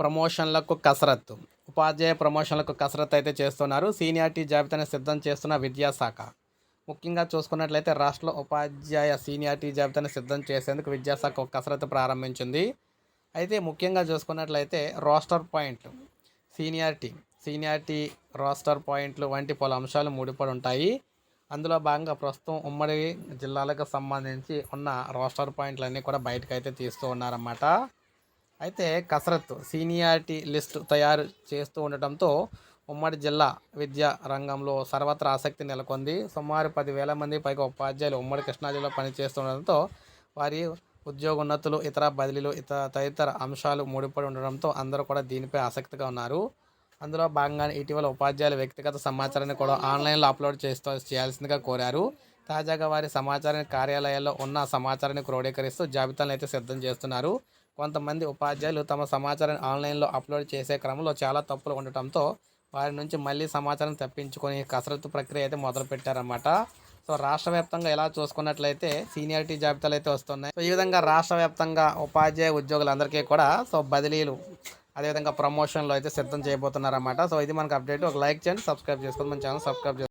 ప్రమోషన్లకు కసరత్తు. ఉపాధ్యాయ ప్రమోషన్లకు కసరత్తు అయితే చేస్తున్నారు. సీనియారిటీ జాబితాను సిద్ధం చేస్తున్న విద్యాశాఖ. ముఖ్యంగా చూసుకున్నట్లయితే రాష్ట్రంలో ఉపాధ్యాయ సీనియారిటీ జాబితాను సిద్ధం చేసేందుకు విద్యాశాఖ ఒక కసరత్తు ప్రారంభించింది. అయితే ముఖ్యంగా చూసుకున్నట్లయితే రోస్టర్ పాయింట్లు, సీనియారిటీ రోస్టర్ పాయింట్లు వంటి పలు అంశాలు ముడిపడి ఉంటాయి. అందులో భాగంగా ప్రస్తుతం ఉమ్మడి జిల్లాలకు సంబంధించి ఉన్న రోస్టర్ పాయింట్లన్నీ కూడా బయటకైతే తీస్తూ ఉన్నారన్నమాట. అయితే కసరత్తు సీనియారిటీ లిస్టు తయారు చేస్తూ ఉండటంతో ఉమ్మడి జిల్లా విద్యా రంగంలో సర్వత్రా ఆసక్తి నెలకొంది. సుమారు 10,000 మంది పైగా ఉపాధ్యాయులు ఉమ్మడి కృష్ణా జిల్లాలో పనిచేస్తుండటంతో వారి ఉద్యోగోన్నతులు, ఇతర బదిలీలు, తదితర అంశాలు ముడిపడి ఉండడంతో అందరూ కూడా దీనిపై ఆసక్తిగా ఉన్నారు. అందులో భాగంగానే ఇటీవల ఉపాధ్యాయుల వ్యక్తిగత సమాచారాన్ని కూడా ఆన్లైన్లో అప్లోడ్ చేయాల్సిందిగా కోరారు. తాజాగా వారి సమాచారాన్ని కార్యాలయాల్లో ఉన్న సమాచారాన్ని క్రోడీకరిస్తూ జాబితాలను అయితే సిద్ధం చేస్తున్నారు. కొంతమంది ఉపాధ్యాయులు తమ సమాచారాన్ని ఆన్లైన్లో అప్లోడ్ చేసే క్రమంలో చాలా తప్పులు ఉండటంతో వారి నుంచి మళ్ళీ సమాచారం తెప్పించుకొని కసరత్తు ప్రక్రియ అయితే మొదలుపెట్టారన్నమాట. సో రాష్ట్ర వ్యాప్తంగా ఎలా చూసుకున్నట్లయితే సీనియారిటీ జాబితాలు అయితే వస్తున్నాయి. సో ఈ విధంగా రాష్ట్ర వ్యాప్తంగా ఉపాధ్యాయ ఉద్యోగులందరికీ కూడా బదిలీలు, అదేవిధంగా ప్రమోషన్లు అయితే సిద్ధం చేయబోతున్నారన్నమాట. సో ఇది మనకు అప్డేట్. ఒక లైక్ చేయండి, సబ్స్క్రైబ్ చేసుకోండి, మన ఛానల్ సబ్స్క్రైబ్ చేసుకోండి.